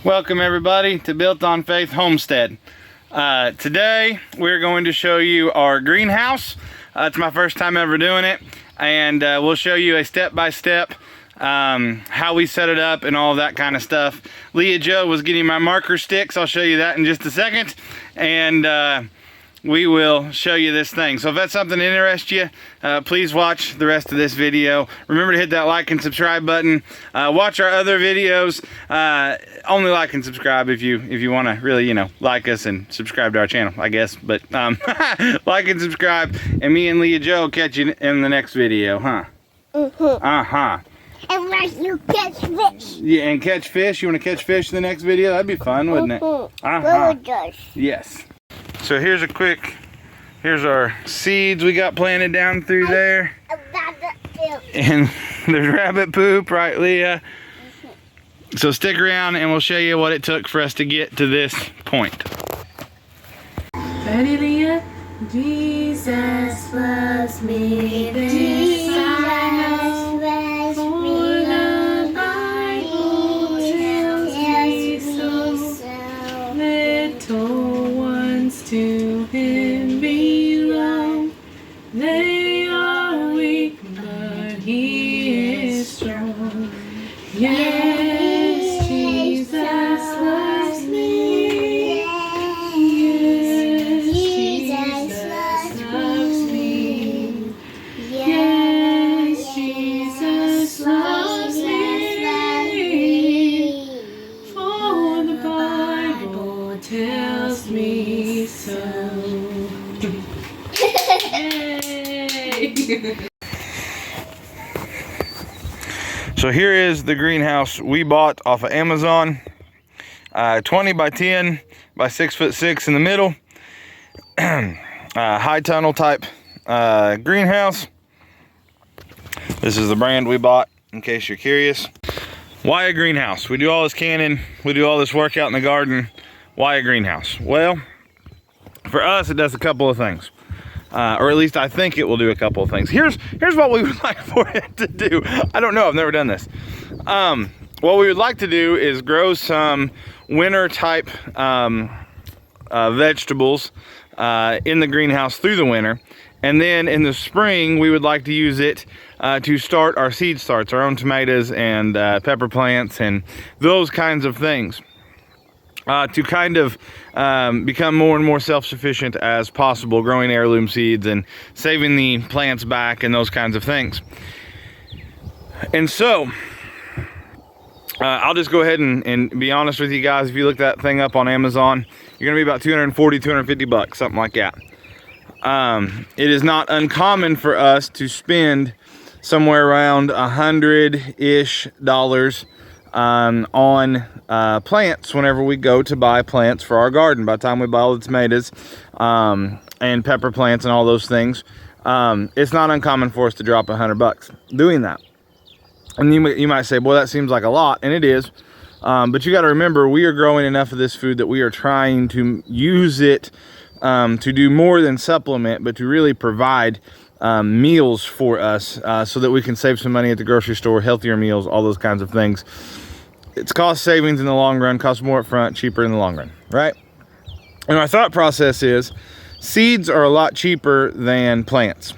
Welcome everybody to Built on Faith Homestead. Today we're going to show you our greenhouse. It's my first time ever doing it, and we'll show you a step-by-step how we set it up and all that kind of stuff. Leah Joe was getting my marker sticks. I'll show you that in just a second, and we will show you this thing. So if that's something that interests you, please watch the rest of this video. Remember to hit that like and subscribe button. Watch our other videos. Only like and subscribe if you want to really, like us and subscribe to our channel, I guess. But like and subscribe, and me and Leah Joe will catch you in the next video, huh? And like you catch fish. Yeah, and catch fish. You want to catch fish in the next video? That'd be fun, wouldn't it? Yes. So here's our seeds we got planted down through there. And there's rabbit poop, right, Leah? So stick around and we'll show you what it took for us to get to this point. Ready, Leah? Jesus loves me. Jesus loves me. The Bible tells me so. Little ones to him belong. They are weak, but he is strong. Yes, Jesus loves me. Yes, Jesus loves me. Yes, Jesus loves me. For the Bible tells me so. Yay! So here is the greenhouse we bought off of Amazon. 20 by 10 by 6'6" in the middle. High tunnel type greenhouse. This is the brand we bought, in case you're curious. Why a greenhouse? We do all this canning, we do all this work out in the garden. Why a greenhouse? Well, for us it does a couple of things. Or at least I think it will do a couple of things. Here's what we would like for it to do. I don't know, I've never done this. What we would like to do is grow some winter type vegetables in the greenhouse through the winter. And then in the spring, we would like to use it to start our seed starts, our own tomatoes and pepper plants and those kinds of things. To kind of become more and more self-sufficient as possible, growing heirloom seeds and saving the plants back and those kinds of things. And so, I'll just go ahead and be honest with you guys. If you look that thing up on Amazon, you're going to be about 240, 250 bucks, something like that. It is not uncommon for us to spend somewhere around $100-ish on plants whenever we go to buy plants for our garden. By the time we buy all the tomatoes and pepper plants and all those things, it's not uncommon for us to drop $100 doing that. And you might say, boy, that seems like a lot, and it is. But you got to remember, we are growing enough of this food that we are trying to use it to do more than supplement, but to really provide meals for us so that we can save some money at the grocery store, healthier meals, all those kinds of things. It's cost savings in the long run, costs more up front, cheaper in the long run, right? And our thought process is seeds are a lot cheaper than plants.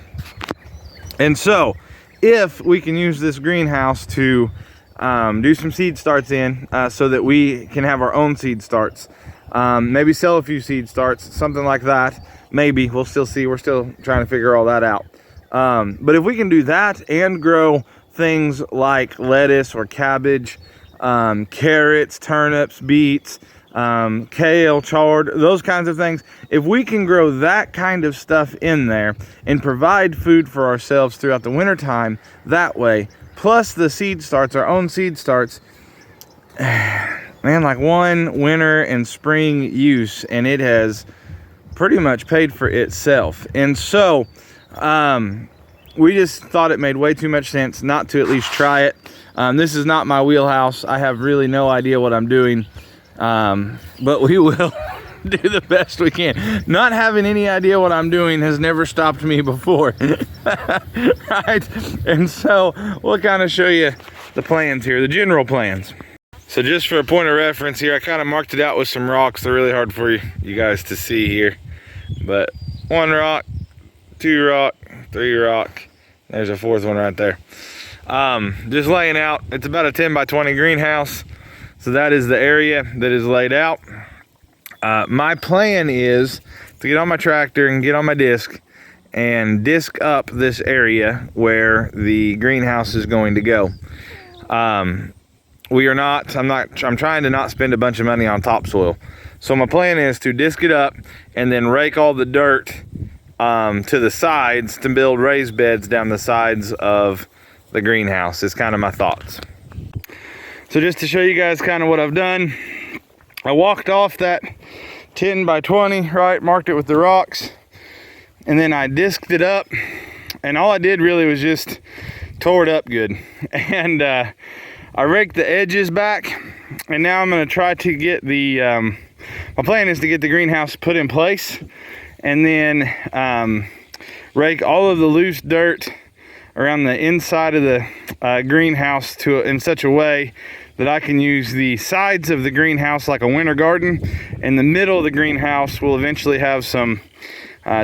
And so if we can use this greenhouse to do some seed starts in so that we can have our own seed starts, maybe sell a few seed starts, something like that. Maybe, we'll still see. We're still trying to figure all that out. But if we can do that and grow things like lettuce or cabbage, carrots, turnips, beets, kale, chard, those kinds of things, if we can grow that kind of stuff in there and provide food for ourselves throughout the winter time that way, plus the seed starts, our own seed starts, man, like one winter and spring use, and it has pretty much paid for itself. And so we just thought it made way too much sense not to at least try it. This is not my wheelhouse. I have really no idea what I'm doing, but we will do the best we can. Not having any idea what I'm doing has never stopped me before. Right? And so we'll kind of show you the plans here, the general plans. So just for a point of reference here, I kind of marked it out with some rocks. They're really hard for you guys to see here. But 1 rock, 2 rock, 3 rock. There's a 4th one right there. Just laying out. It's about a 10 by 20 greenhouse. So that is the area that is laid out. My plan is to get on my tractor and get on my disc and disc up this area where the greenhouse is going to go. I'm trying to not spend a bunch of money on topsoil. So my plan is to disc it up and then rake all the dirt to the sides to build raised beds down the sides of the greenhouse is kind of my thoughts. So just to show you guys kind of what I've done, I walked off that 10 by 20, right, marked it with the rocks, and then I disced it up, and all I did really was just tore it up good. And I raked the edges back, and now I'm gonna try to get the, my plan is to get the greenhouse put in place, and then rake all of the loose dirt around the inside of the greenhouse in such a way that I can use the sides of the greenhouse like a winter garden, and the middle of the greenhouse will eventually have some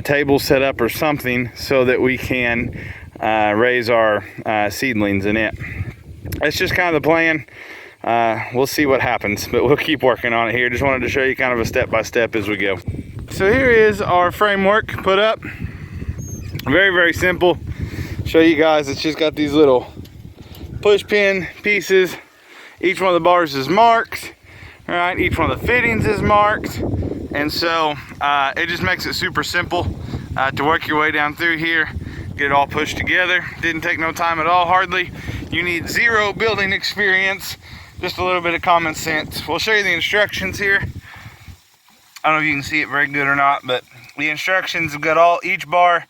tables set up or something so that we can raise our seedlings in it. That's just kind of the plan. We'll see what happens, but we'll keep working on it here. Just wanted to show you kind of a step-by-step as we go. So here is our framework put up. Very, very simple. Show you guys, it's just got these little push pin pieces. Each one of the bars is marked, right? Each one of the fittings is marked. And so it just makes it super simple to work your way down through here, get it all pushed together. Didn't take no time at all, hardly. You need 0 building experience, just a little bit of common sense. We'll show you the instructions here. I don't know if you can see it very good or not, but the instructions have got each bar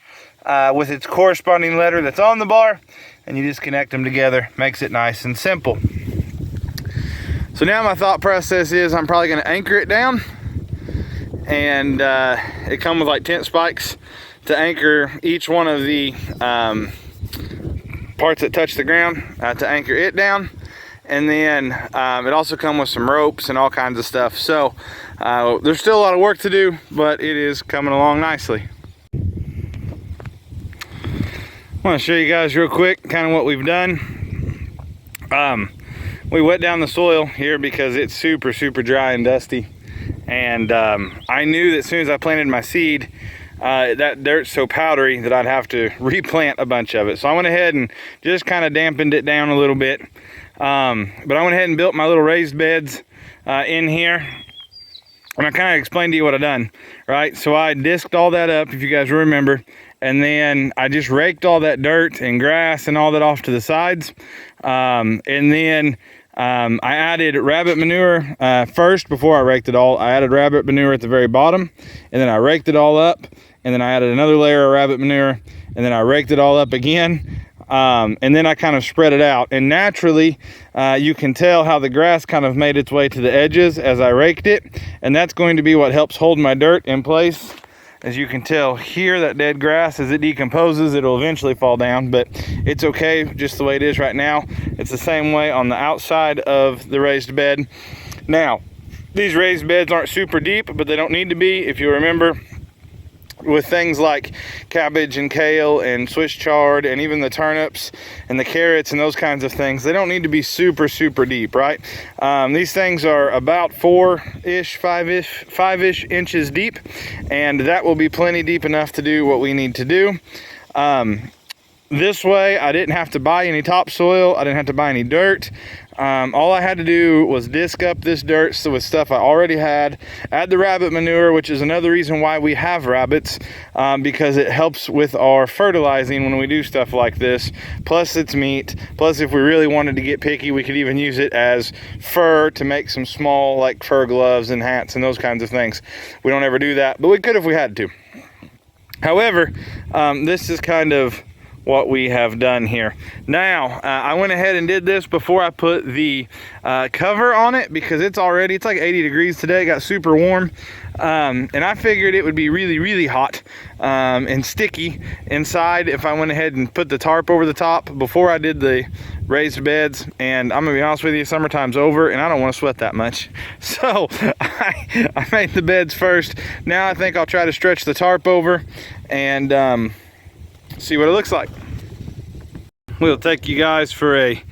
with its corresponding letter that's on the bar, and you just connect them together. Makes it nice and simple. So now my thought process is I'm probably going to anchor it down, and it comes with like tent spikes to anchor each one of the parts that touch the ground to anchor it down. And then it also comes with some ropes and all kinds of stuff. So there's still a lot of work to do, but it is coming along nicely. I want to show you guys real quick kind of what we've done. We wet down the soil here because it's super, super dry and dusty. And I knew that as soon as I planted my seed, that dirt's so powdery that I'd have to replant a bunch of it. So I went ahead and just kind of dampened it down a little bit. But I went ahead and built my little raised beds in here. And I kind of explained to you what I've done, right? So I disked all that up, if you guys remember. And then I just raked all that dirt and grass and all that off to the sides. And then I added rabbit manure first before I raked it all. I added rabbit manure at the very bottom, and then I raked it all up. And then I added another layer of rabbit manure, and then I raked it all up again. And then I kind of spread it out. And naturally, you can tell how the grass kind of made its way to the edges as I raked it. And that's going to be what helps hold my dirt in place. As you can tell here, that dead grass, as it decomposes, it'll eventually fall down, but it's okay just the way it is right now. It's the same way on the outside of the raised bed. Now, these raised beds aren't super deep, but they don't need to be. If you remember, with things like cabbage and kale and Swiss chard and even the turnips and the carrots and those kinds of things, they don't need to be super, super deep, right? These things are about 4-ish, 5-ish inches deep, and that will be plenty deep enough to do what we need to do. This way, I didn't have to buy any topsoil. I didn't have to buy any dirt. All I had to do was disc up this dirt with stuff I already had, add the rabbit manure, which is another reason why we have rabbits, because it helps with our fertilizing when we do stuff like this. Plus it's meat. Plus, if we really wanted to get picky, we could even use it as fur to make some small like fur gloves and hats and those kinds of things. We don't ever do that, but we could if we had to. However, this is kind of what we have done here. Now, I went ahead and did this before I put the cover on it, because it's like 80 degrees today. It got super warm. And I figured it would be really, really hot and sticky inside if I went ahead and put the tarp over the top before I did the raised beds. And I'm gonna be honest with you, summertime's over and I don't want to sweat that much. So I made the beds first. Now I think I'll try to stretch the tarp over and see what it looks like. We'll take you guys for a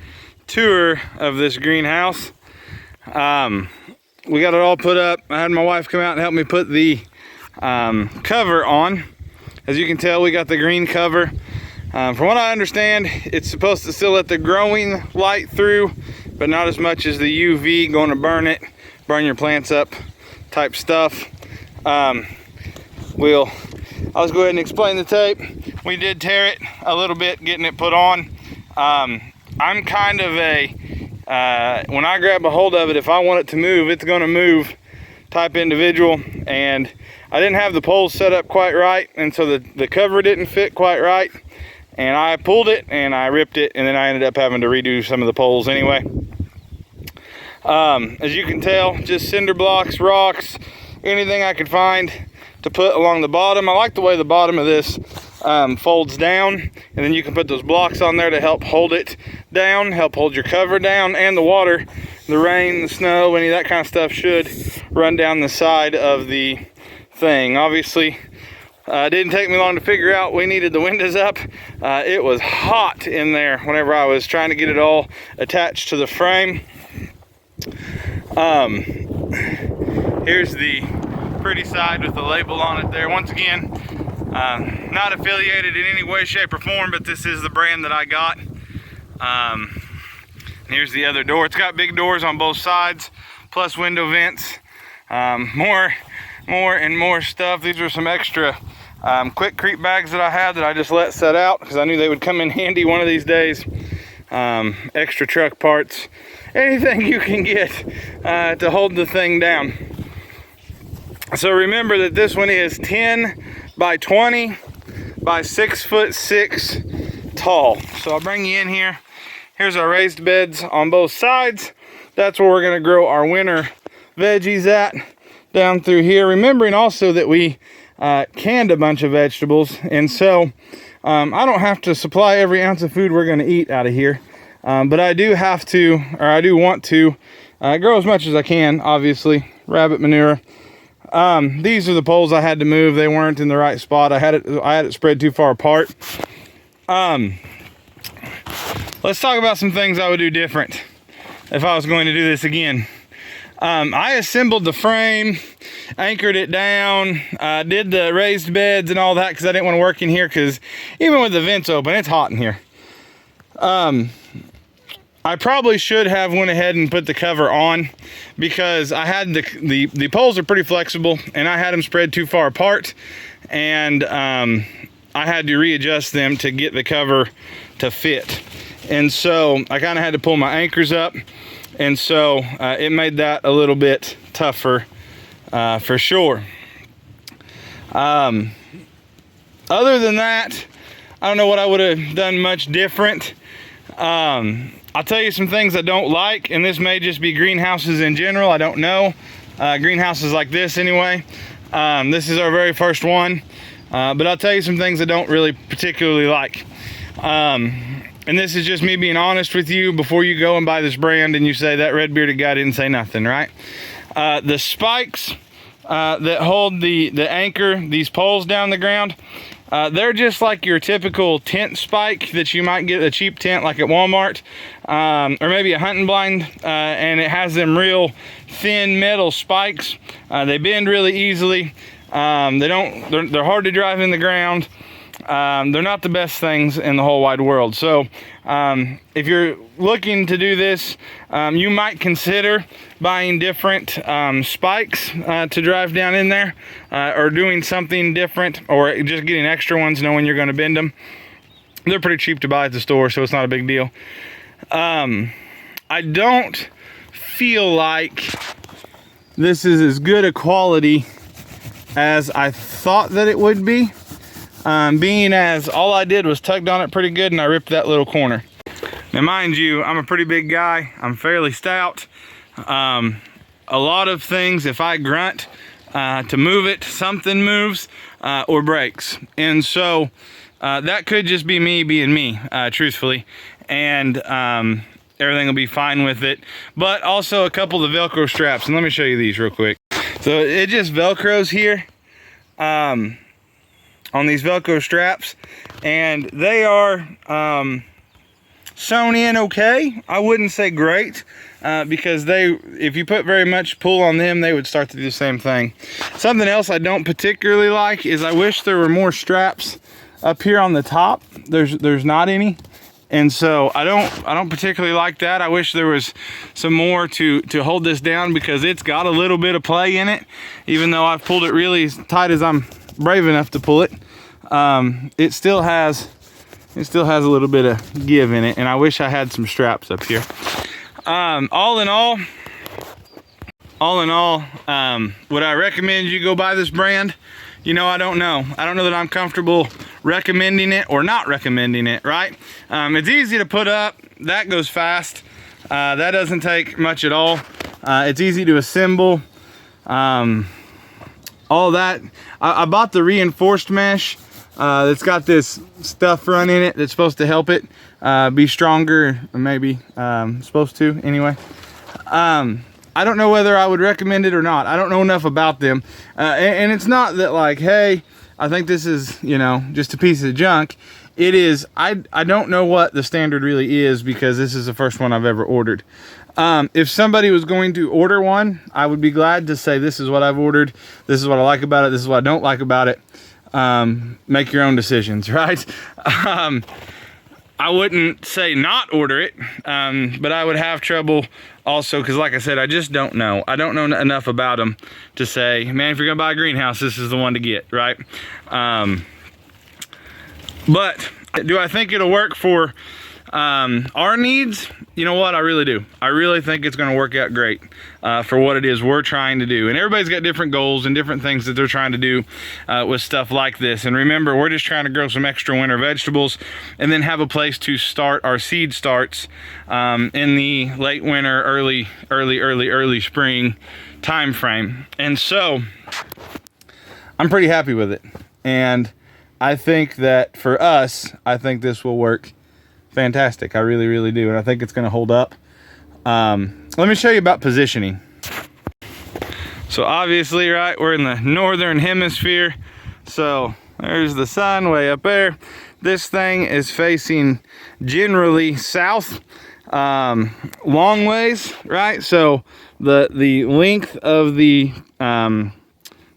tour of this greenhouse. We got it all put up. I had my wife come out and help me put the cover on. As you can tell, we got the green cover. From what I understand, it's supposed to still let the growing light through, but not as much as the UV going to burn your plants up type stuff. I'll just go ahead and explain the tape. We did tear it a little bit getting it put on. I'm kind of a when I grab a hold of it, if I want it to move, it's going to move type individual, and I didn't have the poles set up quite right, and so the cover didn't fit quite right, and I pulled it and I ripped it, and then I ended up having to redo some of the poles anyway. As you can tell, just cinder blocks, rocks, anything I could find to put along the bottom. I like the way the bottom of this folds down, and then you can put those blocks on there to help hold it down, help hold your cover down, and the water, the rain, the snow, any of that kind of stuff should run down the side of the thing. Obviously, it didn't take me long to figure out we needed the windows up. It was hot in there whenever I was trying to get it all attached to the frame. Here's the pretty side with the label on it there. Once again, not affiliated in any way, shape, or form, but this is the brand that I got. Here's the other door. It's got big doors on both sides, plus window vents. More and more stuff. These are some extra quick creep bags that I had that I just let set out because I knew they would come in handy one of these days. Extra truck parts, anything you can get to hold the thing down. So remember that this one is 10 by 20 by 6'6" tall. So I'll bring you in here. Here's our raised beds on both sides. That's where we're gonna grow our winter veggies at, down through here. Remembering also that we canned a bunch of vegetables, and so I don't have to supply every ounce of food we're gonna eat out of here. But I do have to, or I do want to grow as much as I can, obviously. Rabbit manure. These are the poles I had to move. They weren't in the right spot. I had it spread too far apart. Let's talk about some things I would do different if I was going to do this again. I assembled the frame, anchored it down, did the raised beds and all that because I didn't want to work in here, because even with the vents open, it's hot in here. I probably should have went ahead and put the cover on, because I had the poles are pretty flexible and I had them spread too far apart, and I had to readjust them to get the cover to fit. And so I kind of had to pull my anchors up, and so it made that a little bit tougher for sure. Other than that, I don't know what I would have done much different. I'll tell you some things I don't like, and this may just be greenhouses in general, I don't know. Greenhouses like this anyway. This is our very first one, but I'll tell you some things I don't really particularly like. And this is just me being honest with you before you go and buy this brand and you say that red bearded guy didn't say nothing, right? The spikes that hold the anchor, these poles down the ground, they're just like your typical tent spike that you might get a cheap tent like at Walmart, or maybe a hunting blind, and it has them real thin metal spikes. They bend really easily. They're hard to drive in the ground. They're not the best things in the whole wide world. So if you're looking to do this, you might consider buying different spikes to drive down in there, or doing something different, or just getting extra ones knowing you're going to bend them. They're pretty cheap to buy at the store, so it's not a big deal. I don't feel like this is as good a quality as I thought that it would be. being as all I did was tugged on it pretty good and I ripped that little corner. Now mind you, I'm a pretty big guy. I'm fairly stout. A lot of things, if I grunt to move it, something moves or breaks. And so that could just be me being me, truthfully. And everything will be fine with it. But also a couple of the Velcro straps. And let me show you these real quick. So it just Velcros here on these Velcro straps. And they are sewn in okay. I wouldn't say great. Because if you put very much pull on them, they would start to do the same thing. Something else I don't particularly like is I wish there were more straps up here on the top. There's not any, and so I don't particularly like that. I wish there was some more to hold this down, because it's got a little bit of play in it. Even though I've pulled it really as tight as I'm brave enough to pull it, it still has a little bit of give in it, and I wish I had some straps up here. All in all, would I recommend you go buy this brand? You know, I don't know that I'm comfortable recommending it or not recommending it, right? It's easy to put up, that goes fast, that doesn't take much at all. It's easy to assemble, all that. I bought the reinforced mesh that's got this stuff run in it that's supposed to help it be stronger, maybe supposed to anyway. I don't know whether I would recommend it or not. I don't know enough about them, and it's not that like, hey, I think this is, you know, just a piece of junk. It is, I don't know what the standard really is, because this is the first one I've ever ordered. If somebody was going to order one, I would be glad to say, this is what I've ordered, this is what I like about it, this is what I don't like about it. Make your own decisions, right? I wouldn't say not order it, but I would have trouble also, because like I said, I just don't know. I don't know enough about them to say, man, if you're gonna buy a greenhouse, this is the one to get, right? But do I think it'll work for our needs? You know what, I really do. I really think it's going to work out great for what it is we're trying to do. And everybody's got different goals and different things that they're trying to do with stuff like this. And remember, we're just trying to grow some extra winter vegetables and then have a place to start our seed starts in the late winter, early spring time frame. And so I'm pretty happy with it. And I think that for us, I think this will work fantastic. I really, really do. And I think it's going to hold up. Let me show you about positioning. So obviously, right, we're in the northern hemisphere. So there's the sun way up there. This thing is facing generally south, long ways, right? So the length of the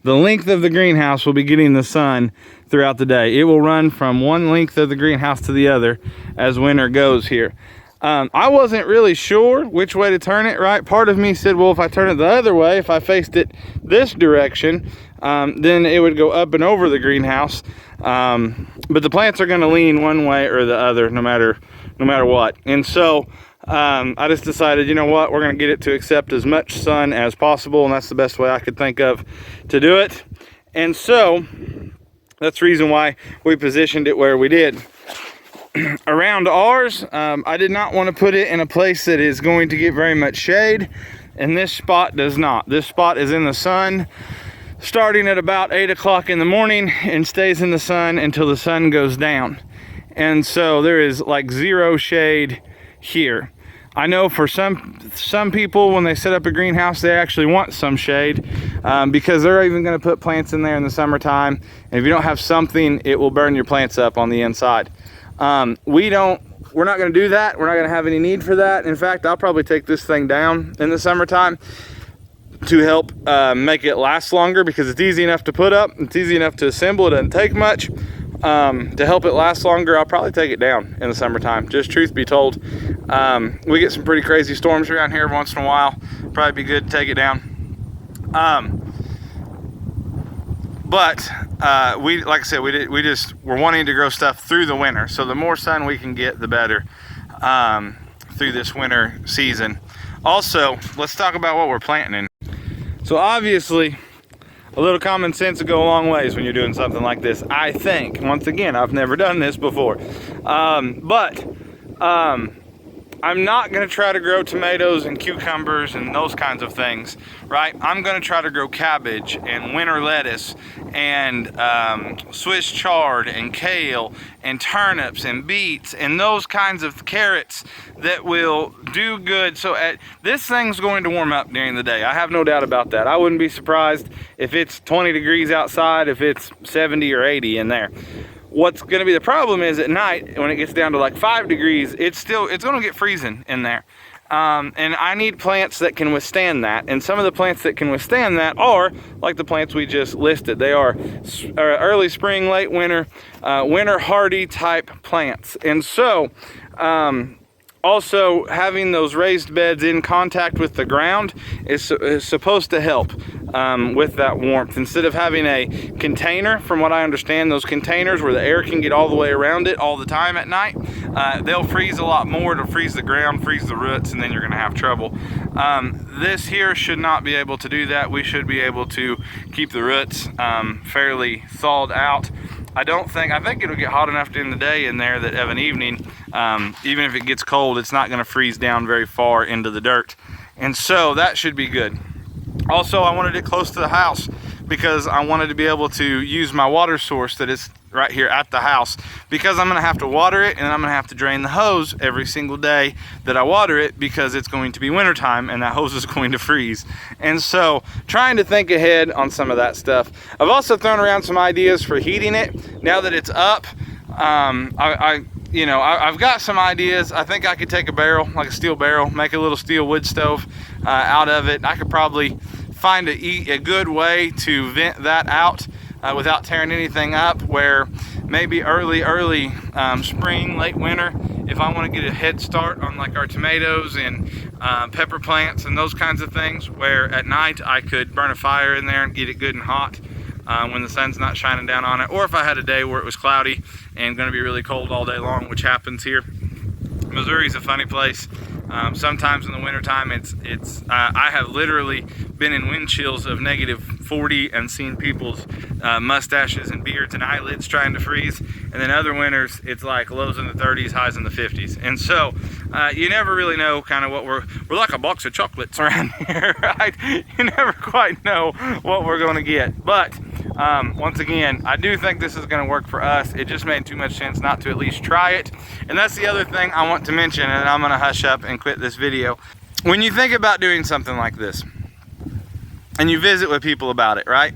greenhouse will be getting the sun throughout the day. It will run from one length of the greenhouse to the other as winter goes here. I wasn't really sure which way to turn it, right? Part of me said, well, if I turn it the other way, if I faced it this direction, then it would go up and over the greenhouse. But the plants are gonna lean one way or the other, no matter what. And so I just decided, you know what, we're gonna get it to accept as much sun as possible, and that's the best way I could think of to do it. And so that's the reason why we positioned it where we did. Around ours, I did not want to put it in a place that is going to get very much shade, and this spot does not. This spot is in the sun starting at about 8 o'clock in the morning and stays in the sun until the sun goes down. And so there is like zero shade here. I know for some people, when they set up a greenhouse, they actually want some shade because they're even going to put plants in there in the summertime. And if you don't have something, it will burn your plants up on the inside. We're not going to do that. We're not going to have any need for that. In fact, I'll probably take this thing down in the summertime to help make it last longer, because it's easy enough to put up. It's easy enough to assemble. It doesn't take much. To help it last longer, I'll probably take it down in the summertime. Just truth be told, we get some pretty crazy storms around here every once in a while. Probably be good to take it down. But like I said, we're wanting to grow stuff through the winter. So the more sun we can get, the better through this winter season. Also, let's talk about what we're planting in. So obviously, A little common sense will go a long ways when you're doing something like this, I think. Once again, I've never done this before. I'm not gonna try to grow tomatoes and cucumbers and those kinds of things, right? I'm gonna try to grow cabbage and winter lettuce and Swiss chard and kale and turnips and beets and those kinds of carrots that will do good. So this thing's going to warm up during the day. I have no doubt about that. I wouldn't be surprised if it's 20 degrees outside, if it's 70 or 80 in there. What's going to be the problem is at night, when it gets down to like 5 degrees, it's going to get freezing in there. And I need plants that can withstand that. And some of the plants that can withstand that are like the plants we just listed. They are early spring, late winter, winter hardy type plants. And so, also having those raised beds in contact with the ground is supposed to help with that warmth. Instead of having a container, from what I understand, those containers where the air can get all the way around it all the time at night, they'll freeze a lot more. It'll freeze the ground, freeze the roots, and then you're gonna have trouble. This here should not be able to do that. We should be able to keep the roots fairly thawed out. I think it'll get hot enough during the day in there that of an evening, even if it gets cold, it's not gonna freeze down very far into the dirt. And so that should be good. Also, I wanted it close to the house because I wanted to be able to use my water source that is right here at the house, because I'm gonna have to water it and I'm gonna have to drain the hose every single day that I water it, because it's going to be wintertime and that hose is going to freeze. And so trying to think ahead on some of that stuff. I've also thrown around some ideas for heating it now that it's up. I've got some ideas. I think I could take a barrel, like a steel barrel, make a little steel wood stove out of it. I could probably find a good way to vent that out without tearing anything up, where maybe early spring, late winter, if I want to get a head start on like our tomatoes and pepper plants and those kinds of things, where at night I could burn a fire in there and get it good and hot when the sun's not shining down on it. Or if I had a day where it was cloudy and going to be really cold all day long, which happens here. Missouri's a funny place. Sometimes in the wintertime, I have literally been in wind chills of -40 and seen people's mustaches and beards and eyelids trying to freeze. And then other winters, it's like lows in the 30s, highs in the 50s. And so you never really know kind of what we're like a box of chocolates around here, right? You never quite know what we're going to get. But once again, I do think this is going to work for us. It just made too much sense not to at least try it. And that's the other thing I want to mention, and I'm going to hush up and quit this video. When you think about doing something like this, and you visit with people about it, right?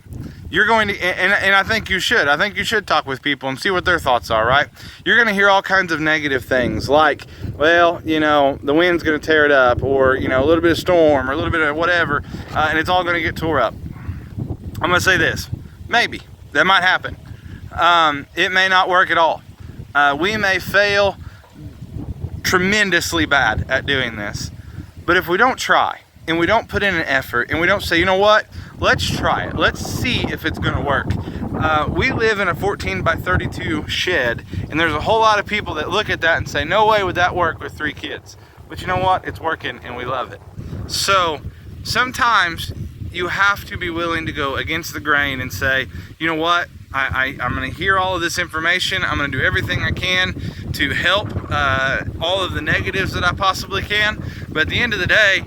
You're going to, and I think you should. I think you should talk with people and see what their thoughts are, right? You're going to hear all kinds of negative things, like, well, the wind's going to tear it up, or, a little bit of storm, or a little bit of whatever, and it's all going to get tore up. I'm going to say this. Maybe. That might happen. It may not work at all. We may fail tremendously bad at doing this. But if we don't try, and we don't put in an effort, and we don't say, you know what, let's try it. Let's see if it's gonna work. We live in a 14 by 32 shed, and there's a whole lot of people that look at that and say, no way would that work with 3 kids. But you know what, it's working and we love it. So sometimes you have to be willing to go against the grain and say, you know what, I'm gonna hear all of this information, I'm gonna do everything I can to help all of the negatives that I possibly can, but at the end of the day,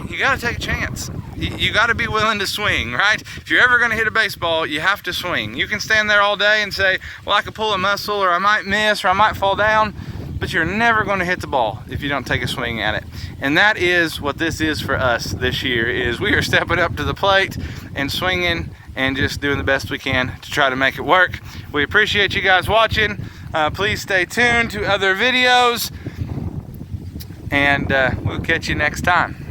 you gotta take a chance. You gotta be willing to swing, right? If you're ever gonna hit a baseball, you have to swing. You can stand there all day and say, well, I could pull a muscle, or I might miss, or I might fall down, but you're never gonna hit the ball if you don't take a swing at it. And that is what this is for us this year, is we are stepping up to the plate and swinging and just doing the best we can to try to make it work. We appreciate you guys watching. Please stay tuned to other videos, and we'll catch you next time.